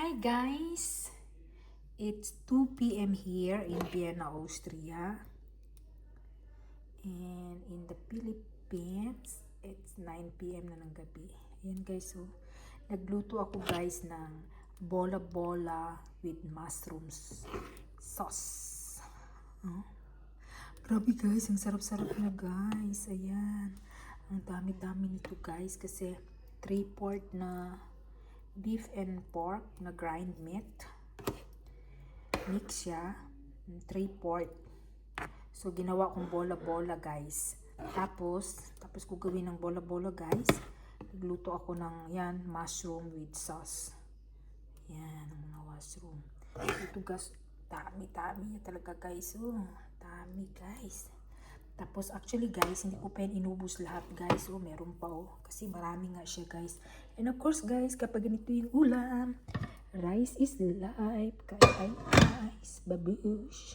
Hi guys! It's 2 p.m. here in Vienna, Austria. And in the Philippines, it's 9 p.m. na ng gabi. Ayan guys, so nagluto ako guys ng bola-bola with mushrooms sauce. Grabe guys, ang sarap-sarap na guys. Ayan. Ang dami-dami nito guys kasi 3/4 na beef and pork na grind meat. Mix siya. 3/4. So, ginawa kong bola-bola guys. Tapos ko gawin ng bola-bola guys. Nagluto ako ng yan, mushroom with sauce. Yan, ang mga mushroom. Ito guys, dami-dami talaga guys. Oh, dami guys. Tapos actually guys, hindi ko pa inubos lahat guys. Oh, meron pa oh. Kasi marami nga siya guys. And of course guys, kapag ganito yung ulam, rice is life. Kaya ay ice, babush.